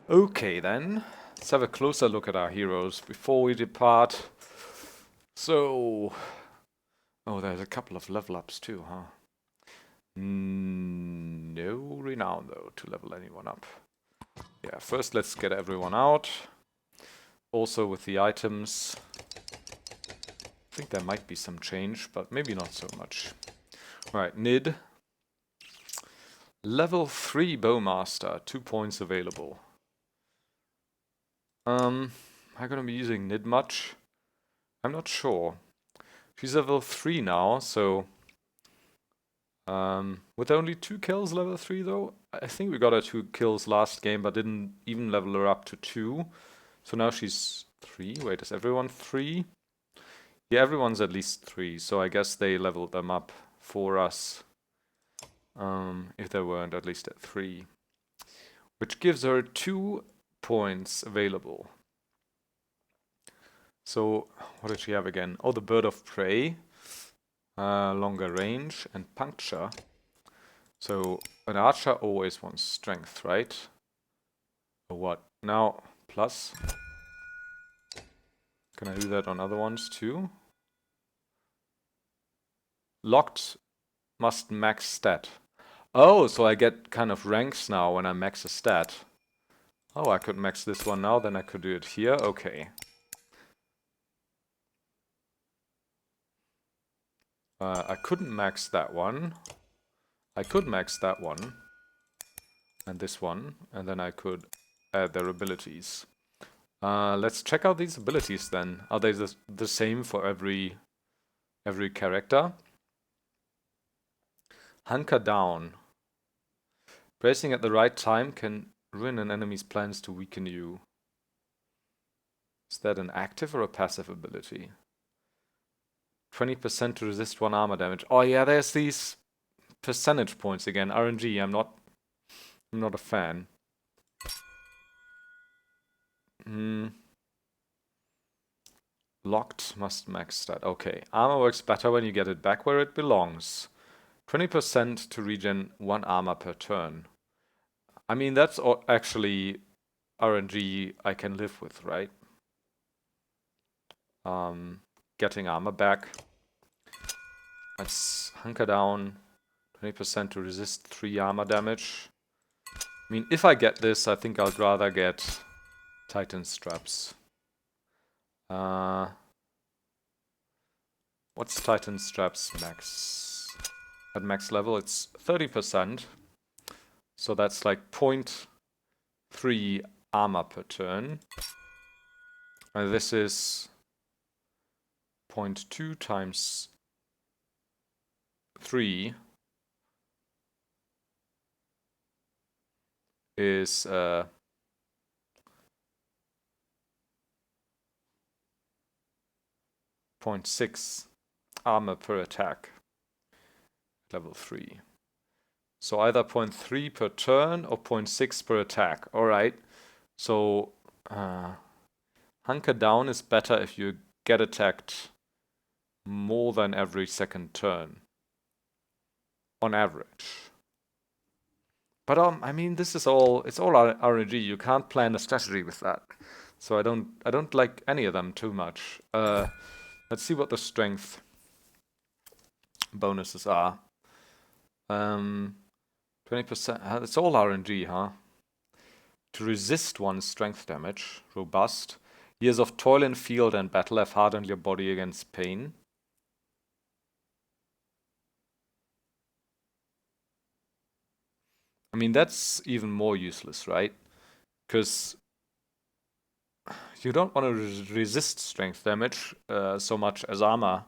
Okay then, let's have a closer look at our heroes before we depart. So, oh, there's a couple of level ups too, huh? No renown though to level anyone up. Yeah, first let's get everyone out. Also with the items, I think there might be some change, but maybe not so much. Alright, Nid. Level 3 Bowmaster, 2 points available. Am I gonna be using Nid much? I'm not sure. She's level 3 now, so with only 2 kills level 3 though. I think we got her 2 kills last game, but didn't even level her up to 2. So now she's 3. Wait, is everyone 3? Yeah, everyone's at least 3, so I guess they leveled them up for us. If they weren't at least at 3. Which gives her 2 points available. So, what did she have again? Oh, the Bird of Prey. Longer range and puncture. So, an archer always wants strength, right? Or what? Now, plus. Can I do that on other ones too? Locked must max stat. Oh, so I get kind of ranks now when I max a stat. Oh, I could max this one now, then I could do it here. Okay. I couldn't max that one. I could max that one. And this one. And then I could add their abilities. Let's check out these abilities then. Are they the same for every character? Hunker down. Bracing at the right time can ruin an enemy's plans to weaken you. Is that an active or a passive ability? 20% to resist 1 armor damage. Oh yeah, there's these percentage points again. RNG, I'm not a fan. Locked must max stat. Okay, armor works better when you get it back where it belongs. 20% to regen 1 armor per turn. I mean, that's actually RNG I can live with, right? Getting armor back. Let's hunker down. 20% to resist 3 armor damage. I mean, if I get this, I think I'd rather get Titan straps. What's Titan straps max? At max level, it's 30%. So that's like 0.3 armor per turn. And this is 0.2 times 3 is 0.6 armor per attack. Level 3. So either 0.3 per turn or 0.6 per attack. Alright. So hunker down is better if you get attacked more than every second turn. On average. But I mean, this is all, it's all RNG. You can't plan a strategy with that. So I don't like any of them too much. Let's see what the strength bonuses are. 20%. It's all RNG, huh? To resist one's strength damage. Robust. Years of toil in field and battle have hardened your body against pain. I mean, that's even more useless, right? Because you don't want to resist strength damage so much as armor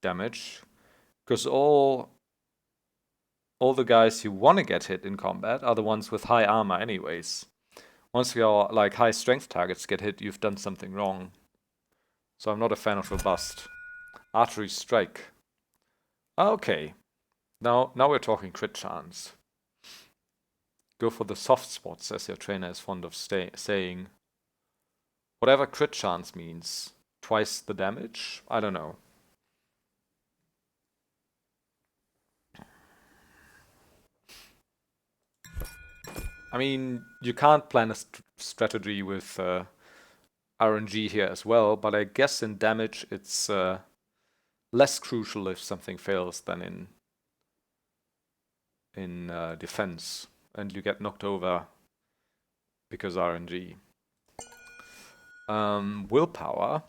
damage. Because all the guys who want to get hit in combat are the ones with high armor anyways. Once your like high strength targets get hit, you've done something wrong. So I'm not a fan of robust. Archery strike. Okay. Now we're talking crit chance. Go for the soft spots, as your trainer is fond of saying. Whatever crit chance means. Twice the damage? I don't know. I mean, you can't plan a strategy with RNG here as well, but I guess in damage it's less crucial if something fails than in defense, and you get knocked over because RNG. Willpower.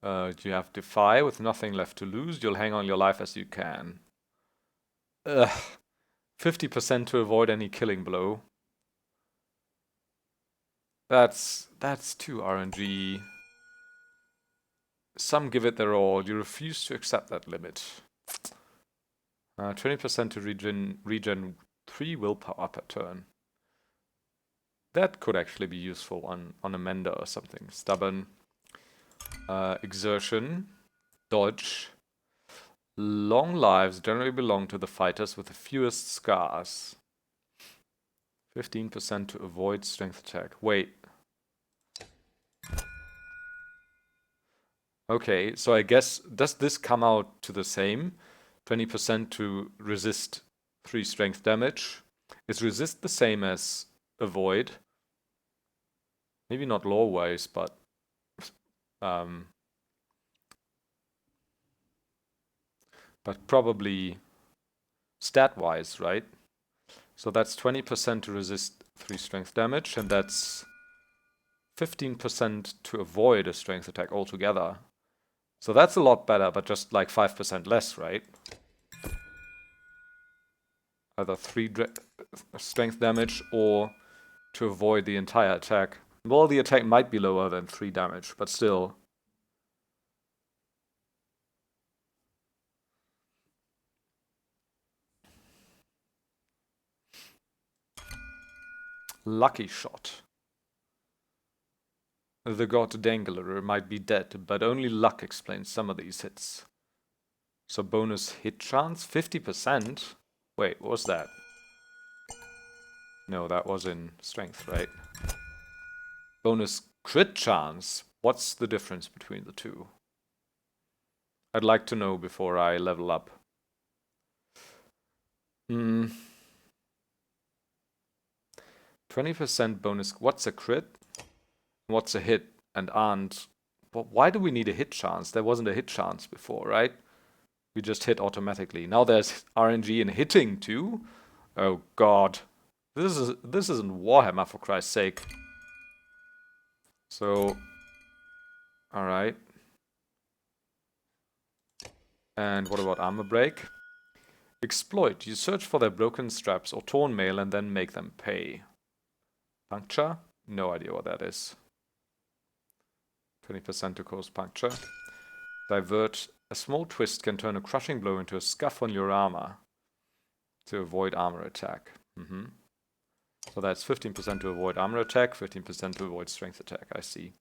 You have Defy with nothing left to lose. You'll hang on your life as you can. 50% to avoid any killing blow. That's too RNG. Some give it their all. You refuse to accept that limit. 20% to regen 3 willpower per turn. That could actually be useful on a Mender or something. Stubborn. Exertion. Dodge. Long lives generally belong to the fighters with the fewest scars. 15% to avoid strength attack. Wait. Okay, so I guess, does this come out to the same? 20% to resist 3 strength damage. Is resist the same as avoid? Maybe not lore-wise, but probably stat-wise, right? So that's 20% to resist 3 strength damage, and that's 15% to avoid a strength attack altogether. So that's a lot better, but just like 5% less, right? Either 3 strength damage or to avoid the entire attack. Well, the attack might be lower than 3 damage, but still. Lucky shot. The god Dangler might be dead, but only luck explains some of these hits. So bonus hit chance, 50%? Wait, what was that? No, that was in strength, right? Bonus crit chance. What's the difference between the two? I'd like to know before I level up. 20% bonus. What's a crit? What's a hit? And aren't. But why do we need a hit chance? There wasn't a hit chance before, right? We just hit automatically. Now there's RNG in hitting too. Oh god. This isn't Warhammer, for Christ's sake. So, alright. And what about armor break? Exploit. You search for their broken straps or torn mail and then make them pay. Puncture? No idea what that is. 20% to cause puncture. Divert. A small twist can turn a crushing blow into a scuff on your armor to avoid armor attack. So that's 15% to avoid armor attack, 15% to avoid strength attack, I see.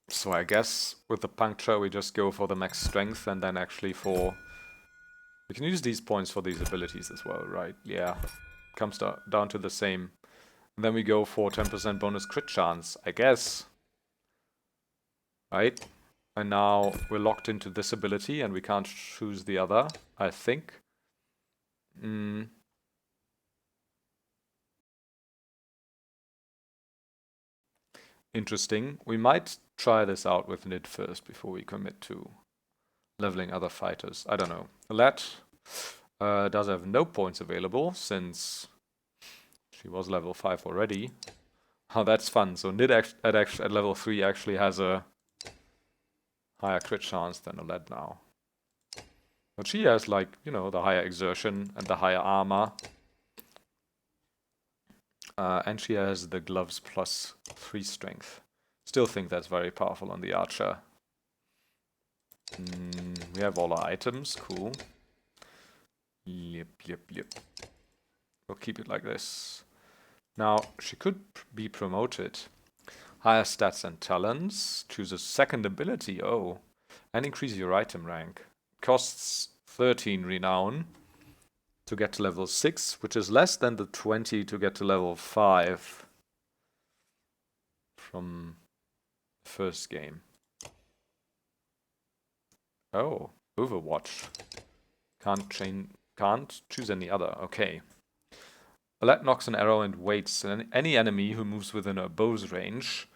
So I guess with the puncture we just go for the max strength and then actually for... We can use these points for these abilities as well, right? Yeah, comes down to the same. And then we go for 10% bonus crit chance, I guess. Right? And now we're locked into this ability and we can't choose the other, I think. Interesting. We might try this out with Nid first before we commit to leveling other fighters. I don't know. Let does have no points available since she was level 5 already. Oh, that's fun. So Nid at level 3 actually has a higher crit chance than Aled now. But she has, like, you know, the higher exertion and the higher armor. And she has the gloves plus 3 strength. Still think that's very powerful on the archer. We have all our items, cool. Yep. We'll keep it like this. Now, she could be promoted. Higher stats and talents. Choose a second ability, oh. And increase your item rank. Costs 13 renown to get to level 6, which is less than the 20 to get to level 5 from the first game. Oh, Overwatch. Can't choose any other. Okay. Alette knocks an arrow and waits, and any enemy who moves within her bow's range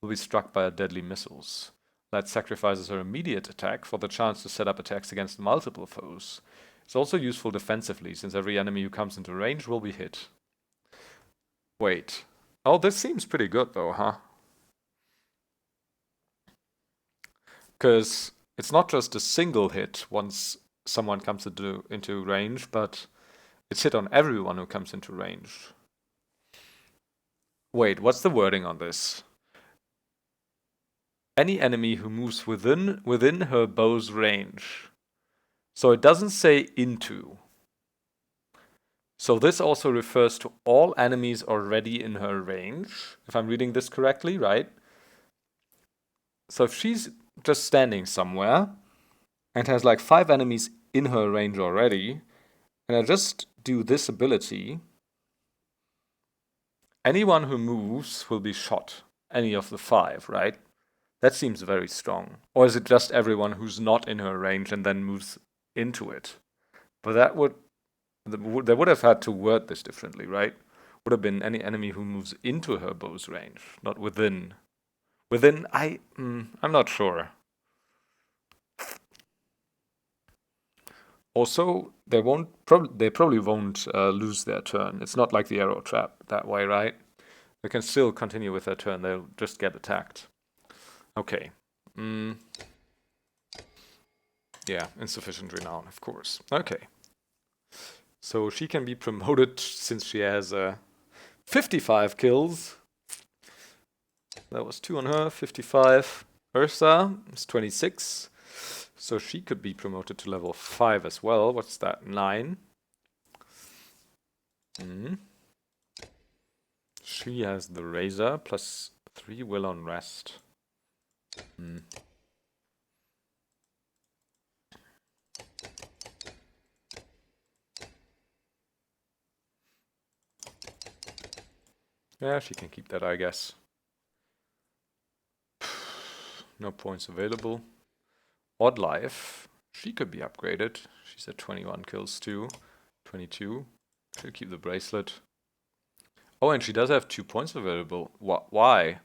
will be struck by her deadly missiles. Alette sacrifices her immediate attack for the chance to set up attacks against multiple foes. It's also useful defensively, since every enemy who comes into range will be hit. Wait. Oh, this seems pretty good though, huh? Because it's not just a single hit once someone comes into range, but it's hit on everyone who comes into range. Wait, what's the wording on this? Any enemy who moves within her bow's range. So it doesn't say into. So this also refers to all enemies already in her range, if I'm reading this correctly, right? So if she's just standing somewhere and has like 5 enemies in her range already, and I just do this ability, anyone who moves will be shot, any of the 5, right? That seems very strong. Or is it just everyone who's not in her range and then moves into it? But they would have had to word this differently, right? Would have been any enemy who moves into her bow's range, not within. Within, I'm not sure. Also, they probably won't lose their turn. It's not like the arrow trap that way, right? They can still continue with their turn. They'll just get attacked. Okay. Yeah, insufficient renown, of course. Okay. So she can be promoted since she has 55 kills. That was 2 on her, 55. Ursa is 26. So she could be promoted to level 5 as well. What's that? 9. She has the Razor plus 3 will on rest. Yeah, she can keep that, I guess. No points available. Odd Life. She could be upgraded. She's at 21 kills too. 22. She'll keep the bracelet. Oh, and she does have 2 points available. Why?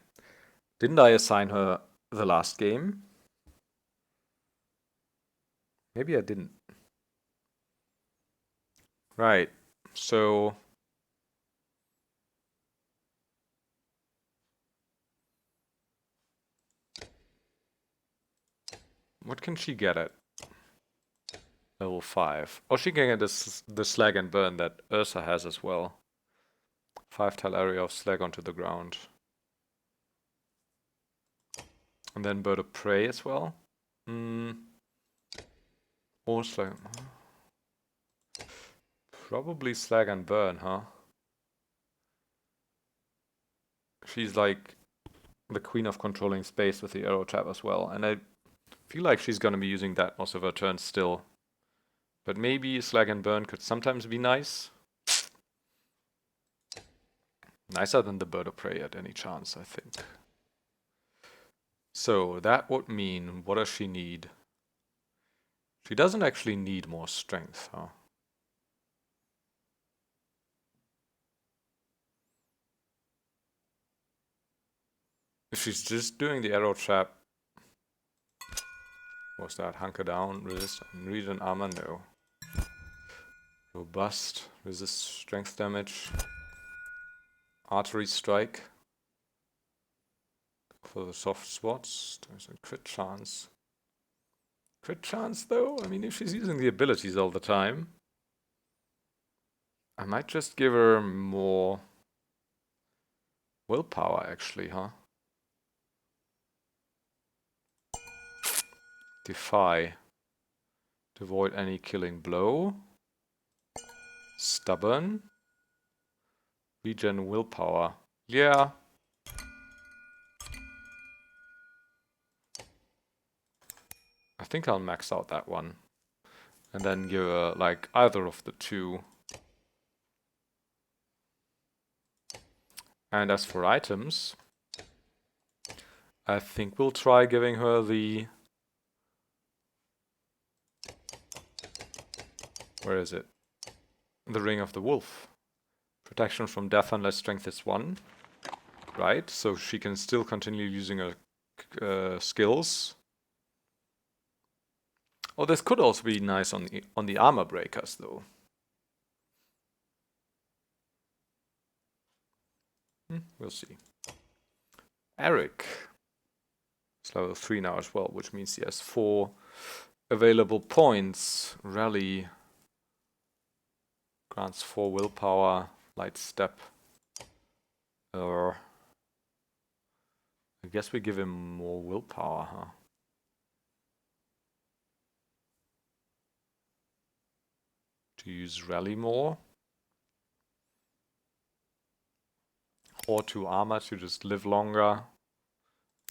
Didn't I assign her the last game? Maybe I didn't. Right. So what can she get at level 5? Oh, she can get the slag and burn that Ursa has as well. 5-tile area of slag onto the ground. And then bird of prey as well. Or slag. Probably slag and burn, huh? She's like the queen of controlling space with the arrow trap as well. And I feel like she's gonna be using that most of her turns still. But maybe slag and burn could sometimes be nice. Nicer than the bird of prey at any chance, I think. So that would mean, what does she need? She doesn't actually need more strength, huh? If she's just doing the arrow trap, what's that? Hunker down, resist, regen armor, no. Robust, resist strength damage. Artery strike. For the soft spots, there's a crit chance. Crit chance though? I mean, if she's using the abilities all the time, I might just give her more willpower actually, huh? Defy. To avoid any killing blow. Stubborn. Regen willpower. Yeah. I think I'll max out that one. And then give her like either of the 2. And as for items, I think we'll try giving her the Where is it? The Ring of the Wolf. Protection from death unless strength is 1. Right, so she can still continue using her skills. Oh, this could also be nice on the armor breakers, though. We'll see. Eric is level 3 now as well, which means he has 4 available points. Rally grants 4 willpower. Light step. I guess we give him more willpower, huh? To use rally more. Or 2 armor to just live longer.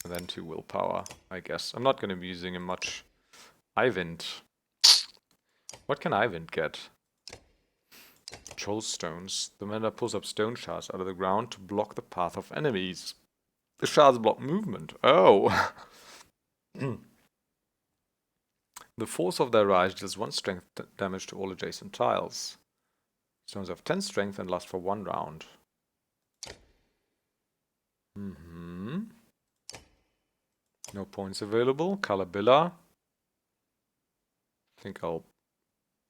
And then 2 willpower, I guess. I'm not going to be using him much. Eivind. What can Eivind get? Troll stones. The mender pulls up stone shards out of the ground to block the path of enemies. The shards block movement. Oh! The force of their rise deals 1 strength damage to all adjacent tiles. Stones have 10 strength and last for 1 round. No points available. Kalabilla. I think I'll...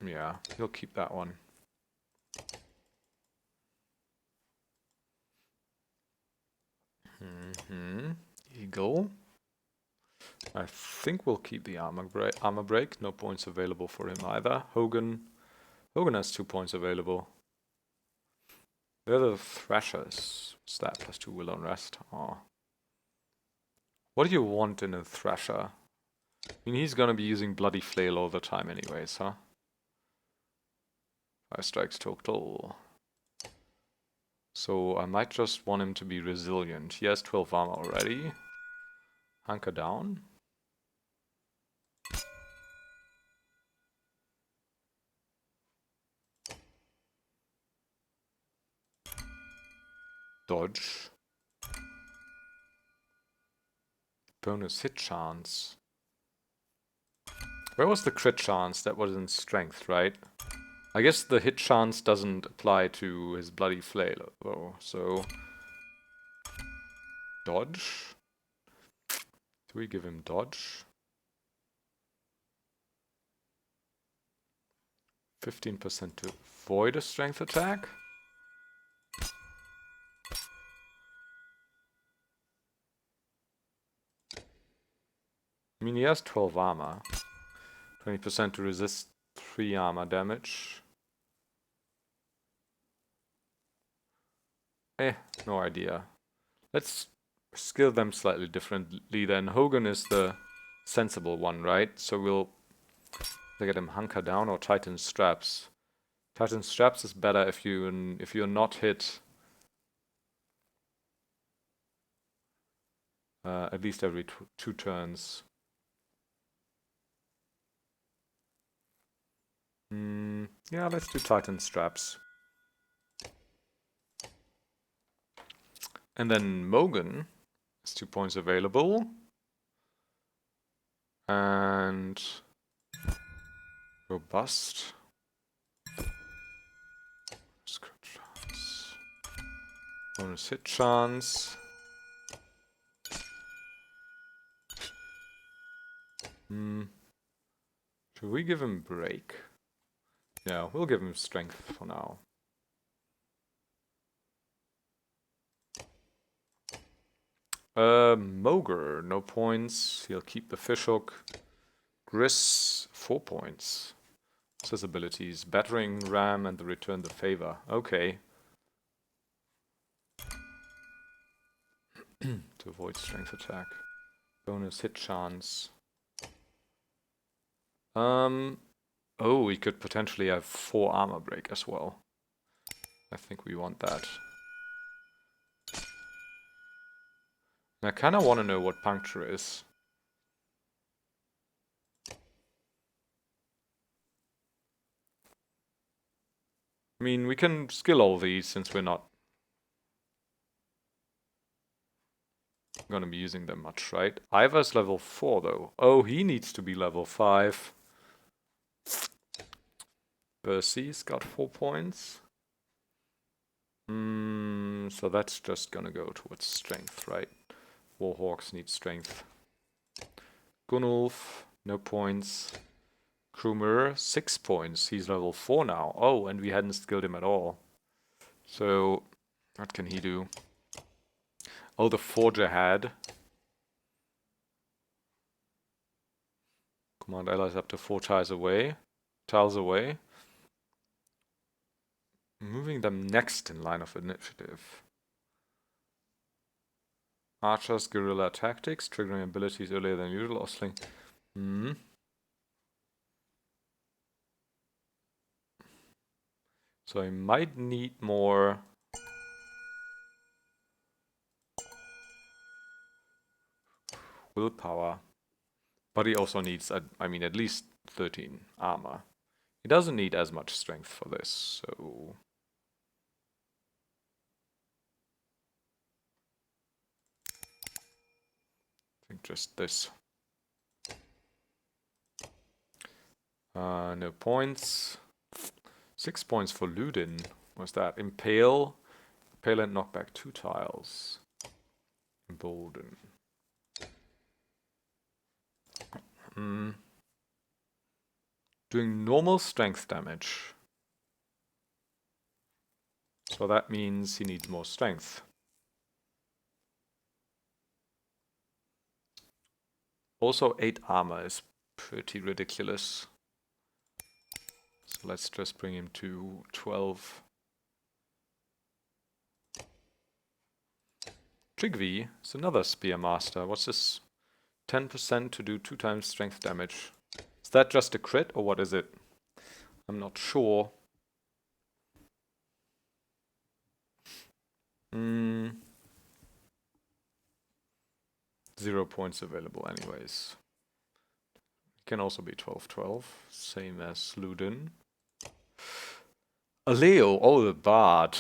Yeah, he'll keep that one. Eagle. I think we'll keep the armor break. No points available for him either. Hogan. Hogan has 2 points available. They're the Thrashers. What's that? +2 will unrest. Oh. What do you want in a Thrasher? I mean, he's gonna be using Bloody Flail all the time anyways, huh? 5 strikes total. So I might just want him to be resilient. He has 12 armor already. Hunker down. Dodge. Bonus hit chance. Where was the crit chance? That was in strength, right? I guess the hit chance doesn't apply to his Bloody Flail, though, so... Dodge? Do we give him dodge? 15% to avoid a strength attack? I mean, he has 12 armor. 20% to resist 3 armor damage. No idea. Let's skill them slightly differently then. Hogan is the sensible one, right? So we'll get him hunker down or tighten straps. Tighten straps is better if you're not hit at least every 2 turns. Yeah, let's do tighten straps. And then Mogan has 2 points available. And robust. Bonus hit chance. Should we give him break? Yeah, we'll give him strength for now. Moger, no points. He'll keep the fishhook. Gris, 4 points. What's his abilities? Battering Ram and the Return the Favor. Okay. To avoid strength attack. Bonus hit chance. Oh, we could potentially have 4 armor break as well. I think we want that. And I kind of want to know what puncture is. I mean, we can skill all these since we're not gonna be using them much, right? Ivar's level 4 though. Oh, he needs to be level 5. Percy's got 4 points. So that's just gonna go towards strength, right? Warhawks need strength. Gunnulf, no points. Krumer, 6 points. He's level 4 now. Oh, and we hadn't skilled him at all. So, what can he do? Oh, the Forger had. Command allies up to 4 tiles away. Moving them next in line of initiative. Archers, guerrilla tactics, triggering abilities earlier than usual, or sling. So I might need more willpower. But he also needs, I mean, at least 13 armor. He doesn't need as much strength for this, so... I think just this. No points. 6 points for Ludin. What's that? Impale. Impale and knock back 2 tiles. Embolden. Doing normal strength damage. So that means he needs more strength. Also 8 armor is pretty ridiculous. So let's just bring him to 12. Trigvi is another Spearmaster. What's this? 10% to do 2 times strength damage. Is that just a crit or what is it? I'm not sure. 0 points available anyways. It can also be 12-12, same as Ludin. Aleo, oh the Bard.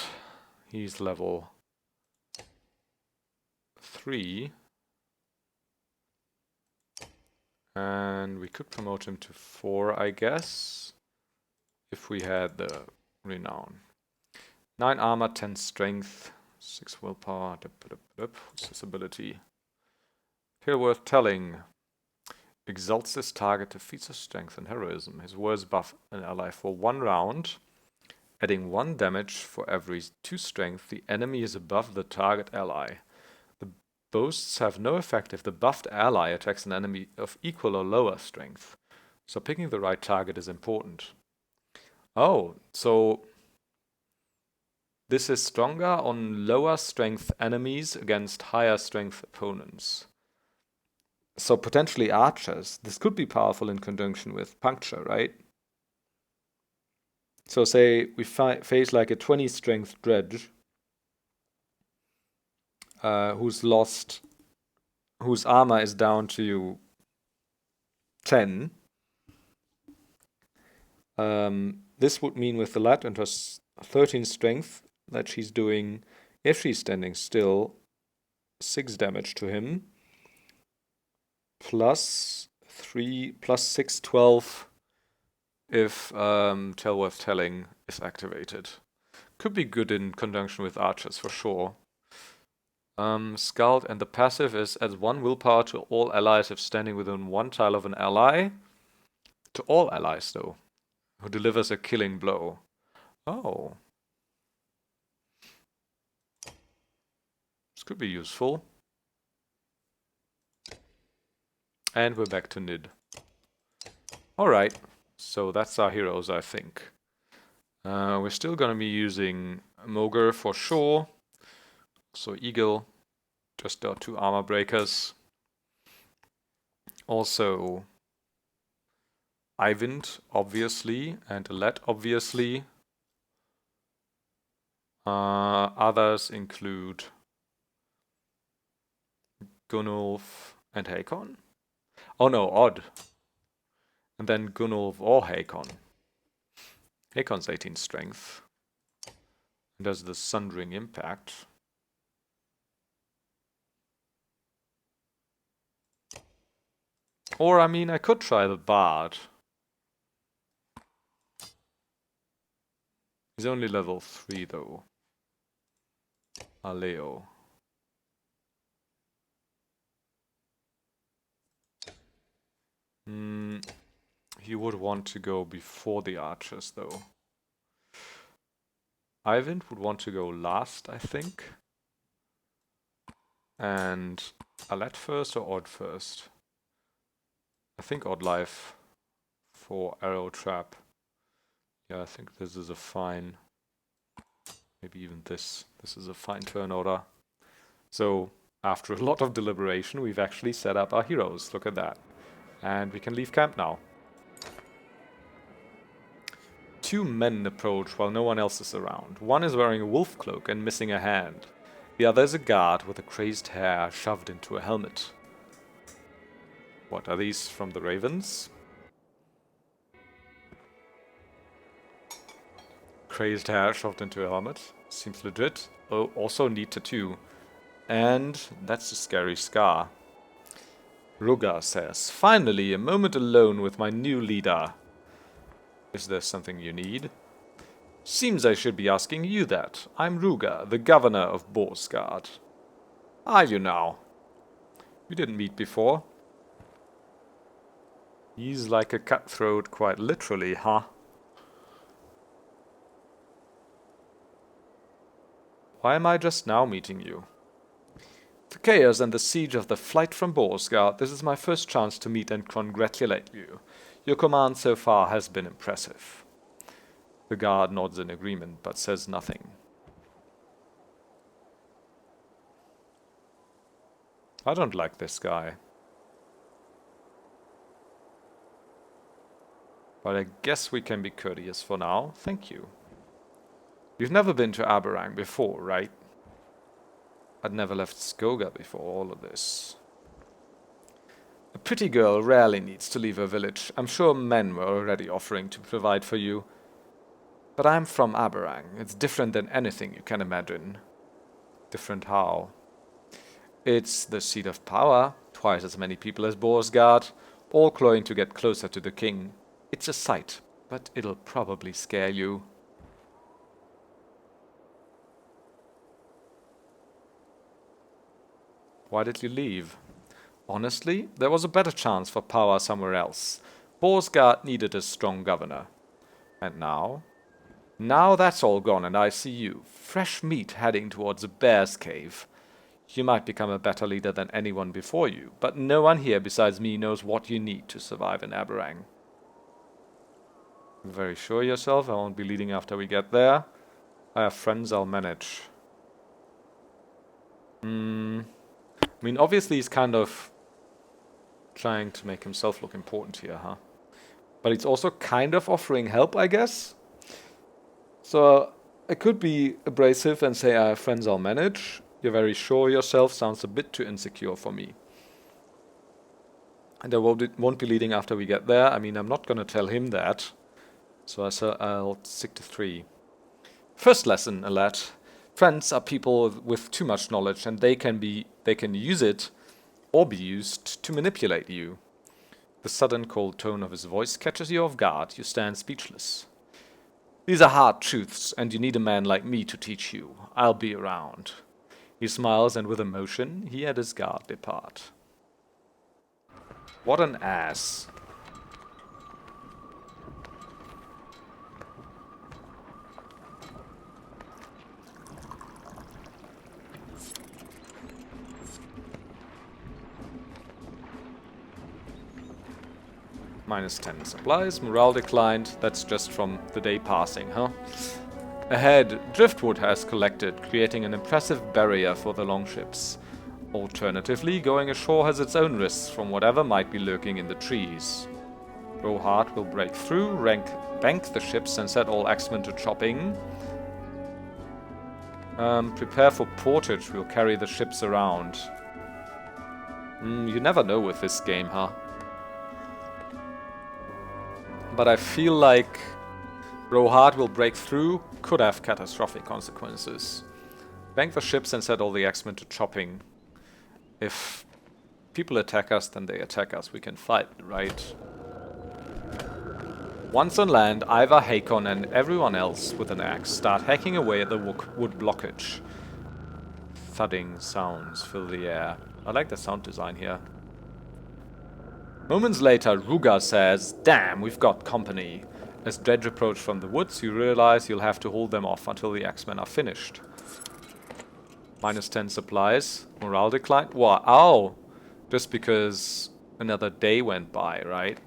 He's level 3. And we could promote him to 4, I guess. If we had the renown. 9 armor, 10 strength, 6 willpower. What's this ability? Here worth telling. Exalts this target to feats of strength and heroism. His words buff an ally for 1 round, adding 1 damage for every 2 strength the enemy is above the target ally. The boasts have no effect if the buffed ally attacks an enemy of equal or lower strength. So picking the right target is important. Oh, so this is stronger on lower strength enemies against higher strength opponents. So potentially archers. This could be powerful in conjunction with puncture, right? So say we face like a 20 strength dredge whose armor is down to 10. This would mean with the lad and her 13 strength that she's doing, if she's standing still, 6 damage to him. Plus 3, plus 6, 12 if Tell Worth Telling is activated. Could be good in conjunction with archers for sure. Scald, and the passive is adds 1 willpower to all allies if standing within 1 tile of an ally. To all allies though, who delivers a killing blow. Oh. This could be useful. And we're back to Nid. Alright, so that's our heroes, I think. We're still gonna be using Mogre for sure. So Eagle, just our 2 armor breakers. Also Eyvind, obviously, and Alette, obviously. Others include Gunnulf and Hakon. Oh no, Odd. And then Gunnulf or Hakon. Hakon's 18 strength. And does the Sundering Impact. Or, I mean, I could try the Bard. He's only level 3 though. Aleo. He would want to go before the archers though. Ivan would want to go last, I think. And Alet first or Odd first? I think Odd Life for Arrow Trap. Yeah, I think this is a fine... Maybe even this. This is a fine turn order. So, after a lot of deliberation, we've actually set up our heroes. Look at that. And we can leave camp now. 2 men approach while no one else is around. One is wearing a wolf cloak and missing a hand. The other is a guard with a crazed hair shoved into a helmet. What, are these from the Ravens? Crazed hair shoved into a helmet. Seems legit. Oh, also neat tattoo. And that's a scary scar. Rugga says, "Finally, a moment alone with my new leader. Is there something you need?" "Seems I should be asking you that. I'm Rugga, the governor of Borsgard." "Are you now? We didn't meet before." He's like a cutthroat, quite literally, huh? Why am I just now meeting you? The chaos and the siege of the flight from Borsgard, this is my first chance to meet and congratulate you. Your command so far has been impressive. The guard nods in agreement, but says nothing. I don't like this guy. But I guess we can be courteous for now. Thank you. You've never been to Aberrang before, right? I'd never left Skoga before all of this. A pretty girl rarely needs to leave her village. I'm sure men were already offering to provide for you. But I'm from Aberrang. It's different than anything you can imagine. Different how? It's the seat of power. Twice as many people as Borsgard, all clawing to get closer to the king. It's a sight, but it'll probably scare you. Why did you leave? Honestly, there was a better chance for power somewhere else. Borsgard needed a strong governor. And now? Now that's all gone and I see you. Fresh meat heading towards a bear's cave. You might become a better leader than anyone before you, but no one here besides me knows what you need to survive in Aberrang. You're very sure of yourself? I won't be leading after we get there. I have friends I'll manage. I mean, obviously he's kind of trying to make himself look important here, huh? But he's also kind of offering help, I guess. So I could be abrasive and say I have friends I'll manage. You're very sure of yourself sounds a bit too insecure for me. And I won't be leading after we get there. I mean, I'm not going to tell him that. So I'll stick to 3. First lesson, Alat. Friends are people with too much knowledge, and they can use it or be used to manipulate you. The sudden cold tone of his voice catches you off guard. You stand speechless. These are hard truths, and you need a man like me to teach you. I'll be around. He smiles, and with emotion, he and his guard depart. What an ass. -10 supplies, morale declined. That's just from the day passing, huh? Ahead, driftwood has collected, creating an impressive barrier for the longships. Alternatively, going ashore has its own risks from whatever might be lurking in the trees. Rohart will break through, bank the ships and set all axemen to chopping. Prepare for portage, we'll carry the ships around. You never know with this game, huh? But I feel like Rohart will break through, could have catastrophic consequences. Bank the ships and set all the axemen to chopping. If people attack us, then they attack us. We can fight, right? Once on land, Ivar, Hakon and everyone else with an axe start hacking away at the wood blockage. Thudding sounds fill the air. I like the sound design here. Moments later, Rugga says, "Damn, we've got company." As Dredge approach from the woods, you realize you'll have to hold them off until the Axemen are finished. -10 supplies. Morale decline. Wow. Ow! Just because another day went by, right?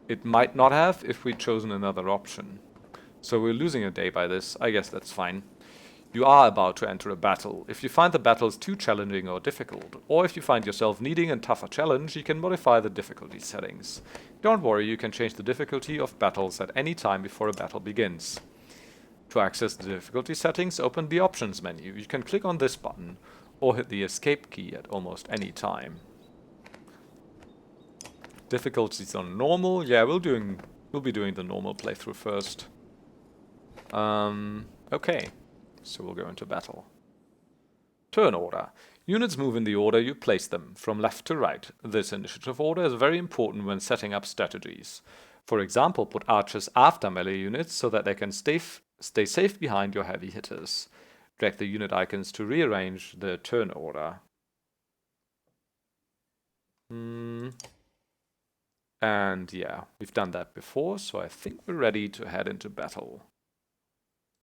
It might not have if we'd chosen another option. So we're losing a day by this. I guess that's fine. You are about to enter a battle. If you find the battles too challenging or difficult, or if you find yourself needing a tougher challenge, you can modify the difficulty settings. Don't worry, you can change the difficulty of battles at any time before a battle begins. To access the difficulty settings, open the options menu. You can click on this button, or hit the escape key at almost any time. Difficulties on normal. Yeah, we'll be doing the normal playthrough first. Okay. So we'll go into battle. Turn order. Units move in the order you place them, from left to right. This initiative order is very important when setting up strategies. For example, put archers after melee units so that they can stay safe behind your heavy hitters. Drag the unit icons to rearrange the turn order. And yeah, we've done that before, so I think we're ready to head into battle.